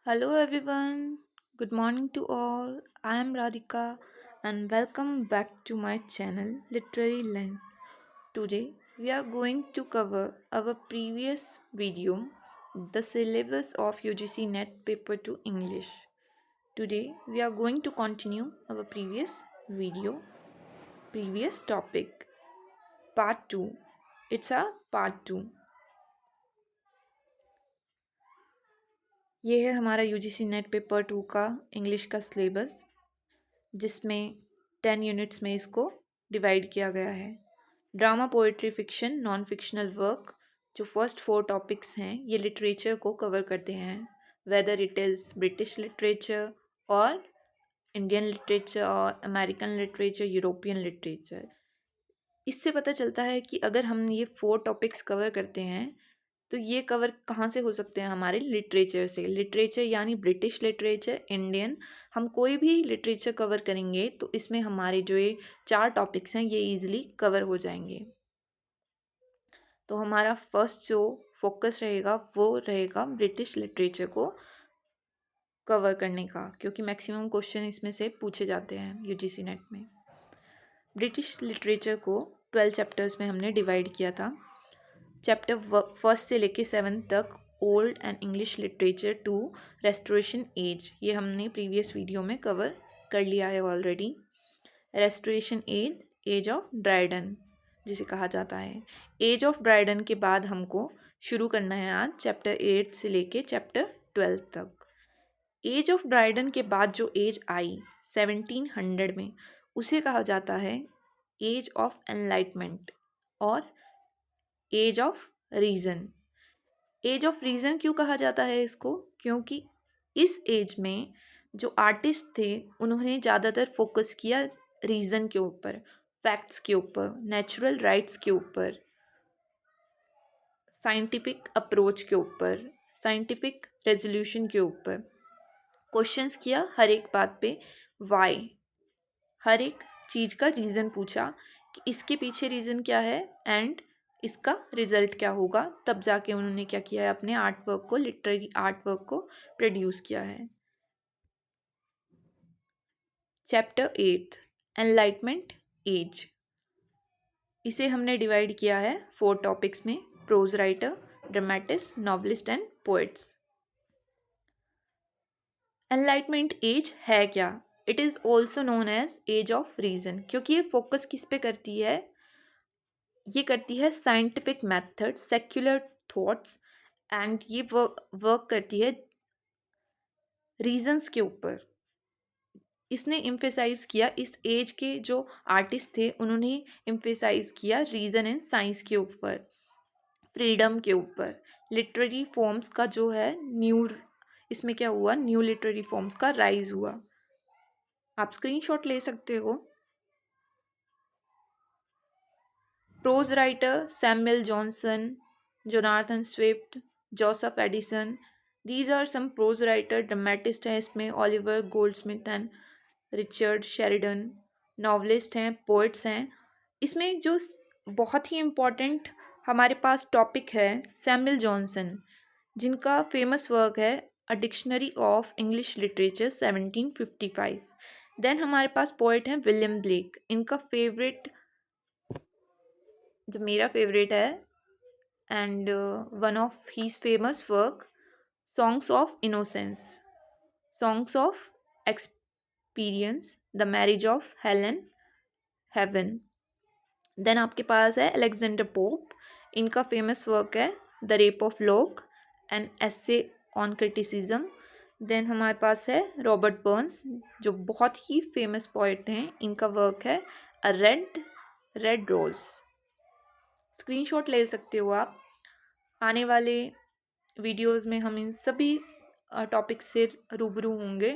Hello everyone, good morning to all. I am Radhika and welcome back to my channel Literary Lens. Today we are going to cover our previous video, the syllabus of UGC NET paper to English. Today we are going to continue our previous topic, part 2. It's a part 2. ये है हमारा UGC net paper 2 का English का syllabus, जिसमें 10 units में इसको divide किया गया है। Drama, poetry, fiction, non fictional work, जो फर्स्ट 4 टॉपिक्स हैं, ये लिटरेचर को कवर करते हैं, whether it is British literature और इंडियन लिटरेचर और अमेरिकन लिटरेचर, यूरोपियन लिटरेचर। इससे पता चलता है कि अगर हम ये 4 टॉपिक्स कवर करते हैं तो ये कवर कहाँ से हो सकते हैं? हमारे लिटरेचर से। लिटरेचर यानी ब्रिटिश लिटरेचर, इंडियन, हम कोई भी लिटरेचर कवर करेंगे तो इसमें हमारे जो ये 4 टॉपिक्स हैं ये इजीली कवर हो जाएंगे। तो हमारा फर्स्ट जो फोकस रहेगा वो रहेगा ब्रिटिश लिटरेचर को कवर करने का, क्योंकि मैक्सिमम क्वेश्चन इसमें से पूछे जाते हैं यूजीसी नेट में। ब्रिटिश लिटरेचर को 12 चैप्टर्स में हमने डिवाइड किया था। चैप्टर फर्स्ट से लेके 7 तक old and English literature to restoration age, ये हमने प्रीवियस वीडियो में कवर कर लिया है already. Restoration age, age of Dryden जिसे कहा जाता है। एज ऑफ ड्राइडन के बाद हमको शुरू करना है आज चैप्टर 8 से लेके चैप्टर 12 तक। एज ऑफ ड्राइडन के बाद जो एज आई 1700 में, उसे कहा जाता है एज ऑफ एनलाइटमेंट और age of reason. Age of reason क्यों कहा जाता है इसको? क्योंकि इस एज में जो आर्टिस्ट थे उन्होंने ज़्यादातर फोकस किया रीज़न के ऊपर, फैक्ट्स के ऊपर, नेचुरल राइट्स के ऊपर, साइंटिफिक अप्रोच के ऊपर, साइंटिफिक रेजोल्यूशन के ऊपर। क्वेश्चंस किया हर एक बात पे, वाई, हर एक चीज़ का रीज़न पूछा कि इसके पीछे रीज़न क्या है एंड इसका रिजल्ट क्या होगा। तब जाके उन्होंने क्या किया है, अपने आर्ट वर्क को, लिटरेरी आर्ट वर्क को प्रोड्यूस किया है। चैप्टर 8 एनलाइटमेंट एज, इसे हमने डिवाइड किया है 4 टॉपिक्स में, prose writer, dramatist, novelist and poets. Enlightenment age है क्या? It is also known as age of reason, क्योंकि ये फोकस किस पे करती है? ये करती है scientific method, secular thoughts, and ये वर्क करती है रीजंस के ऊपर। इसने एम्फेसाइज किया, इस एज के जो आर्टिस्ट थे उन्होंने एम्फेसाइज किया रीज़न एंड साइंस के ऊपर, फ्रीडम के ऊपर। लिटरेरी फॉर्म्स का जो है न्यू, इसमें क्या हुआ, न्यू लिटरेरी फॉर्म्स का राइज हुआ। आप स्क्रीनशॉट ले सकते हो। Prose writer Samuel Johnson, Jonathan Swift, Joseph Addison, these are some prose writer. Dramatist हैं इसमें Oliver Goldsmith and Richard Sheridan. Novelist हैं, पोइट्स हैं। इसमें जो बहुत ही इम्पॉर्टेंट हमारे पास टॉपिक है सैमुअल जॉनसन, जिनका फेमस वर्क है a dictionary of English literature 1755। Then हमारे पास पोइट हैं विलियम ब्लेक। इनका फेवरेट, जो मेरा फेवरेट है and one of his famous work, songs of innocence, songs of experience, the marriage of Helen heaven. Then आपके पास है अलेक्जेंडर पोप। इनका फेमस वर्क है the rape of lock and essay on criticism. Then हमारे पास है Robert Burns, जो बहुत ही फेमस पोइट हैं। इनका वर्क है अ रेड रेड रोज। स्क्रीनशॉट ले सकते हो आप। आने वाले वीडियोस में हम इन सभी टॉपिक से रूबरू होंगे,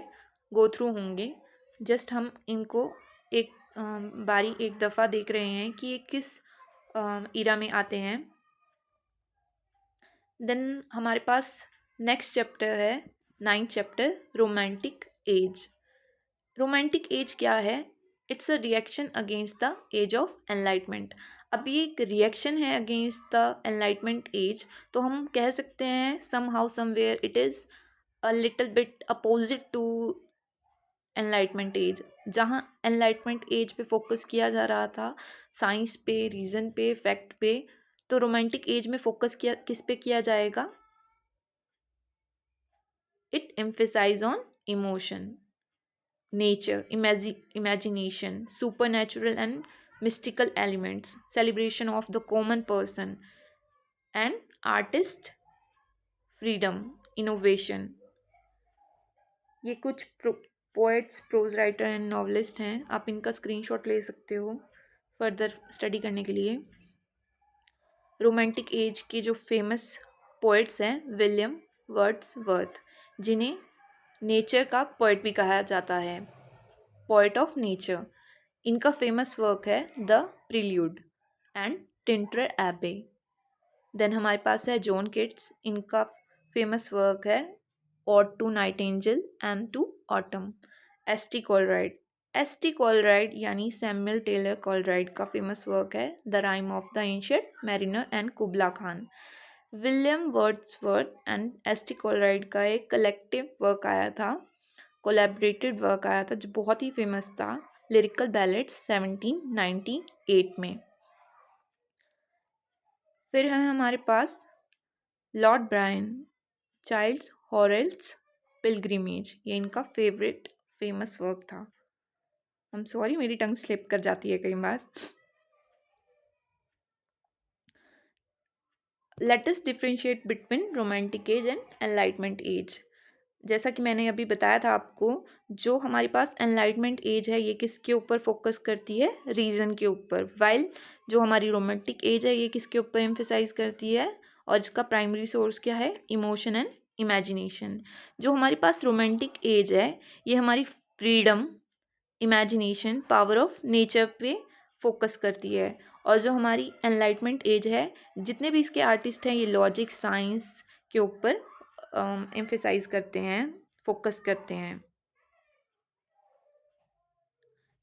गो थ्रू होंगे। जस्ट हम इनको एक बारी एक दफ़ा देख रहे हैं कि ये किस इरा में आते हैं। देन हमारे पास नेक्स्ट चैप्टर है 9th chapter, romantic age. Romantic age क्या है? It's a reaction against the age of enlightenment. अब ये एक रिएक्शन है अगेंस्ट द एनलाइटमेंट एज, तो हम कह सकते हैं somehow somewhere it is a little bit opposite to enlightenment age, जहाँ एनलाइटमेंट एज पे फोकस किया जा रहा था, साइंस पे, रीज़न पे, फैक्ट पे, तो रोमांटिक एज में फोकस किया किस पे किया जाएगा? It emphasise on emotion, nature, imagination, supernatural and mystical elements, celebration of the common person, and artist freedom, innovation. ये कुछ poets, pros writer and novelist हैं, आप इनका स्क्रीनशॉट ले सकते हो फर्दर स्टडी करने के लिए। रोमांटिक एज के जो फेमस पोएट्स हैं, विलियम वर्ड्सवर्थ, जिन्हें नेचर का पोएट भी कहा जाता है, पोएट ऑफ नेचर। इनका फेमस वर्क है the prelude and Tintern Abbey. Then हमारे पास है जॉन किट्स, इनका फेमस वर्क है ode to nightingale and to autumn. S T Coleridge यानी सैमुअल टेलर कॉलराइड का फेमस वर्क है the rime of the ancient mariner and Kubla Khan. William Wordsworth and S T कॉलराइड का एक collective work आया था, collaborated work आया था, जो बहुत ही फेमस था, लिरिकल बैलेड्स 1798 में। फिर है हमारे पास लॉर्ड ब्रायन, चाइल्ड्स हॉरेल्स पिलग्रिमेज, ये इनका फेमस वर्क था। आई एम सॉरी, मेरी टंग स्लिप कर जाती है कई बार। Let us differentiate between romantic age and enlightenment age. जैसा कि मैंने अभी बताया था आपको, जो हमारे पास एनलाइटमेंट एज है ये किसके ऊपर फोकस करती है? रीज़न के ऊपर। वाइल जो हमारी रोमांटिक एज है ये किसके ऊपर एम्फेसाइज करती है? और इसका प्राइमरी सोर्स क्या है? Emotion and imagination. जो हमारे पास रोमांटिक एज है ये हमारी freedom, imagination, power of nature पे फोकस करती है। और जो हमारी एनलाइटमेंट एज है, जितने भी इसके आर्टिस्ट हैं ये लॉजिक, साइंस के ऊपर एम्फेसाइज करते हैं, फोकस करते हैं।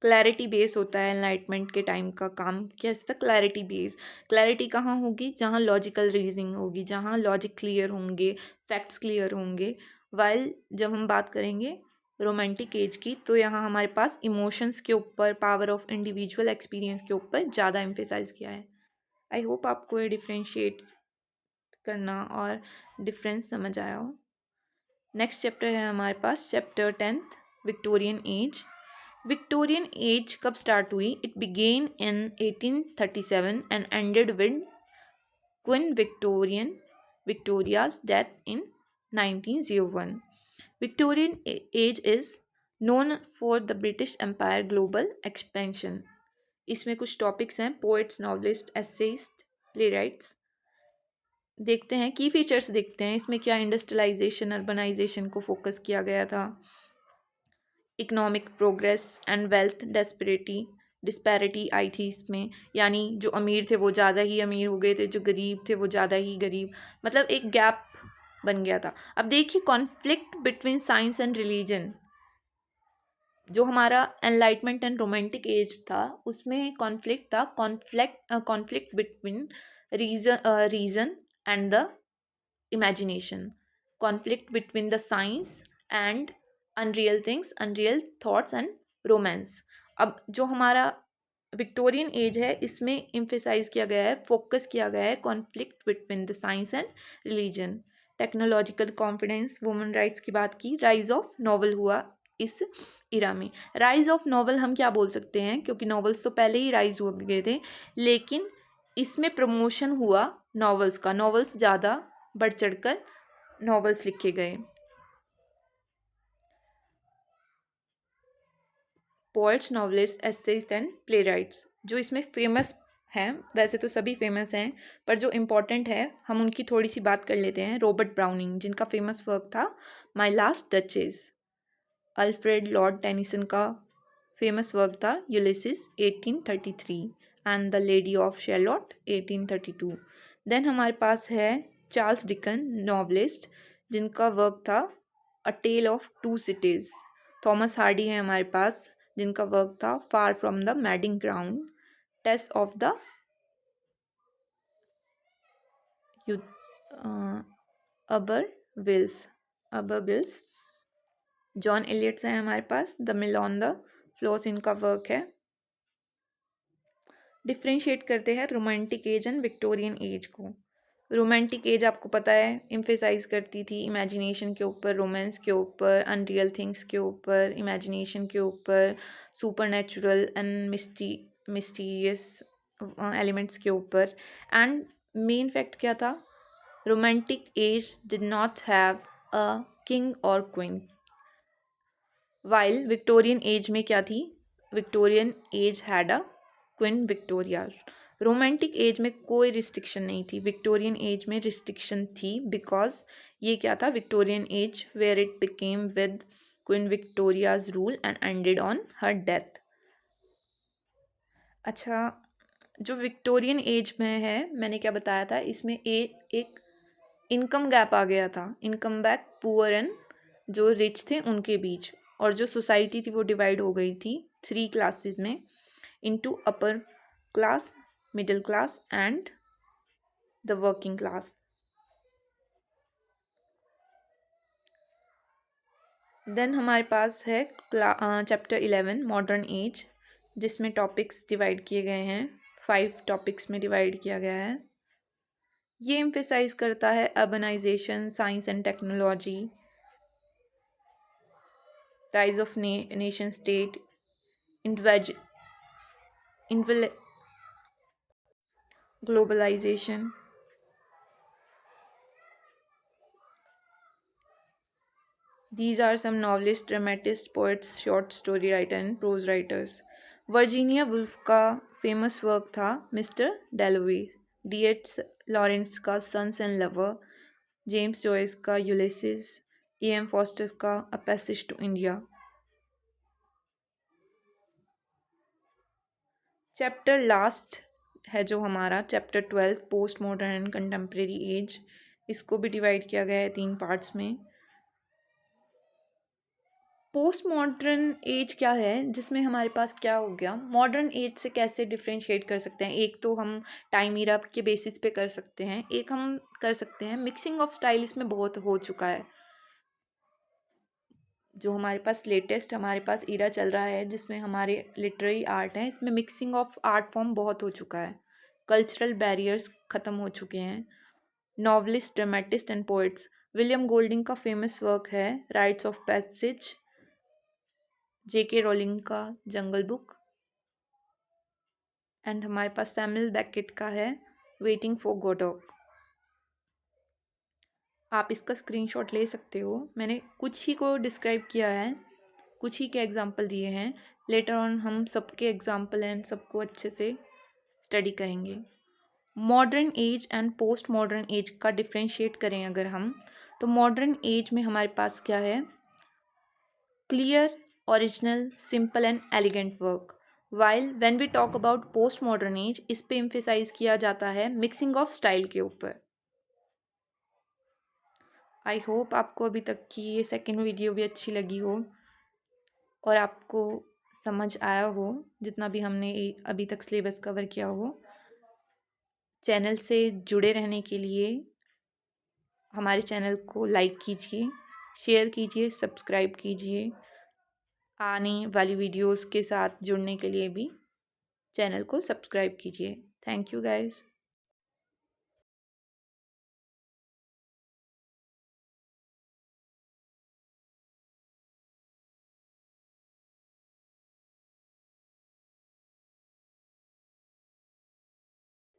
क्लैरिटी बेस होता है एनलाइटमेंट के टाइम का काम, कैसे? Clarity base. क्लैरिटी कहाँ होगी? जहाँ लॉजिकल रीजनिंग होगी, जहाँ लॉजिक क्लियर होंगे, फैक्ट्स क्लियर होंगे। वाइल जब हम बात करेंगे रोमांटिक एज की, तो यहाँ हमारे पास इमोशंस के ऊपर, पावर ऑफ इंडिविजुअल एक्सपीरियंस के ऊपर ज़्यादा एम्फेसाइज किया है। आई होप आपको ये डिफ्रेंशिएट करना और डिफरेंस समझ आया हो। नेक्स्ट चैप्टर है हमारे पास chapter 10th, Victorian age. Victorian age कब स्टार्ट हुई? It began in 1837 and ended with queen Victoria's death in 1901। Victorian age is known for the British empire global expansion. इसमें कुछ टॉपिक्स हैं, पोएट्स, नॉवलिस्ट, एसेइस्ट, प्लेराइट्स। देखते हैं की features, देखते हैं इसमें क्या इंडस्ट्रियलाइजेशन, अर्बनाइजेशन को फोकस किया गया था, economic progress and wealth disparity आई थी इसमें, यानी जो अमीर थे वो ज़्यादा ही अमीर हो गए थे, जो गरीब थे वो ज़्यादा ही गरीब, मतलब एक गैप बन गया था। अब देखिए conflict between science and religion. जो हमारा एनलाइटमेंट एंड रोमांटिक एज था उसमें कॉन्फ्लिक्ट था, conflict between reason and the imagination, conflict between the science and unreal things, unreal thoughts and romance। अब जो हमारा विक्टोरियन एज है इसमें इम्फेसाइज किया गया है, फोकस किया गया है conflict between the science and religion. Technological confidence, women rights की बात की, राइज ऑफ नॉवल हुआ इस इरा में। राइज ऑफ नॉवल हम क्या बोल सकते हैं, क्योंकि नॉवेल्स तो पहले ही राइज हो गए थे, लेकिन इसमें प्रमोशन हुआ नॉवेल्स का, नॉवेल्स ज़्यादा बढ़ चढ़कर नॉवेल्स लिखे गए। पोएट्स, नॉवलिस्ट, एसेइस्ट एंड प्लेराइट्स जो इसमें फेमस हैं, वैसे तो सभी फेमस हैं पर जो इम्पोर्टेंट है हम उनकी थोड़ी सी बात कर लेते हैं। रॉबर्ट ब्राउनिंग, जिनका फेमस वर्क था my last duchess. Alfred Lord Tennyson का फेमस वर्क था Ulysses 1833 and the lady of Shalott 1832। Then हमारे पास है चार्ल्स डिकन, नॉवलिस्ट, जिनका वर्क था a tale of two cities. Thomas Hardy है हमारे पास, जिनका वर्क था far from the madding ground, Tess of the Urbervilles. Urbervilles. John Eliot से है हमारे पास the mill on the flows, इनका वर्क है। डिफ्रेंशिएट करते हैं romantic age and Victorian age को। रोमांटिक एज आपको पता है एम्फेसाइज करती थी इमेजिनेशन के ऊपर, रोमांस के ऊपर, अनरियल थिंग्स के ऊपर, इमेजिनेशन के ऊपर, supernatural and mysterious elements के ऊपर। एंड मेन फैक्ट क्या था, romantic age did not have a king और क्वीन, वाइल विक्टोरियन एज में क्या थी, Victorian age had a queen Victoria. Romantic age में कोई रिस्ट्रिक्शन नहीं थी, विक्टोरियन एज में रिस्ट्रिक्शन थी, बिकॉज ये क्या था, Victorian age where it became with queen Victoria's rule and ended on her death. अच्छा, जो विक्टोरियन एज में है, मैंने क्या बताया था, इसमें एक इनकम गैप आ गया था, इनकम बैक पुअर एंड जो रिच थे उनके बीच, और जो सोसाइटी थी वो डिवाइड हो गई थी 3 क्लासेस में, into upper class, middle class and the working class. Then हमारे पास है चैप्टर 11 मॉडर्न एज, जिसमें टॉपिक्स डिवाइड किए गए हैं, 5 टॉपिक्स में डिवाइड किया गया है। ये एम्फेसाइज करता है urbanisation, science and technology, rise of nation state, globalisation. These are some novelists, dramatists, poets, short story writer and prose writers. Virginia Woolf का फेमस वर्क था मिस्टर डेलोवे, D.H. लॉरेंस का sons and lover, James Joyce का Ulysses, E.M. Forster's का a passage to India. Chapter last है जो हमारा chapter 12 post modern and contemporary age, इसको भी डिवाइड किया गया है 3 पार्ट्स में। पोस्ट मॉडर्न एज क्या है, जिसमें हमारे पास क्या हो गया, मॉडर्न एज से कैसे डिफ्रेंशिएट कर सकते हैं, एक तो हम टाइम इरा के बेसिस पे कर सकते हैं, एक हम कर सकते हैं मिक्सिंग ऑफ स्टाइल, इसमें बहुत हो चुका है। जो हमारे पास लेटेस्ट हमारे पास इरा चल रहा है जिसमें हमारे लिटरेरी आर्ट है, इसमें मिक्सिंग ऑफ आर्ट फॉर्म बहुत हो चुका है, कल्चरल बैरियर्स ख़त्म हो चुके हैं। Novelist, dramatist and poets, William Golding का फेमस वर्क है rights of passage, J.K. Rolling का जंगल बुक, एंड हमारे पास सैमुअल बेकेट का है वेटिंग फॉर गोडॉक। आप इसका स्क्रीनशॉट ले सकते हो, मैंने कुछ ही को डिस्क्राइब किया है, कुछ ही के एग्जाम्पल दिए हैं, लेटर ऑन हम सबके एग्जाम्पल एंड सबको अच्छे से स्टडी करेंगे। Modern age and post modern as का डिफ्रेंशिएट करें अगर हम, तो मॉडर्न एज में हमारे पास क्या है, clear, original, simple and elegant work, while when we talk about post modern age, इस पे एम्फेसाइज किया जाता है मिक्सिंग ऑफ स्टाइल के ऊपर। आई होप आपको अभी तक की ये सेकेंड वीडियो भी अच्छी लगी हो और आपको समझ आया हो, जितना भी हमने अभी तक सिलेबस कवर किया हो। चैनल से जुड़े रहने के लिए हमारे चैनल को लाइक कीजिए, शेयर कीजिए, सब्सक्राइब कीजिए। आने वाली वीडियोस के साथ जुड़ने के लिए भी चैनल को सब्सक्राइब कीजिए। Thank you guys.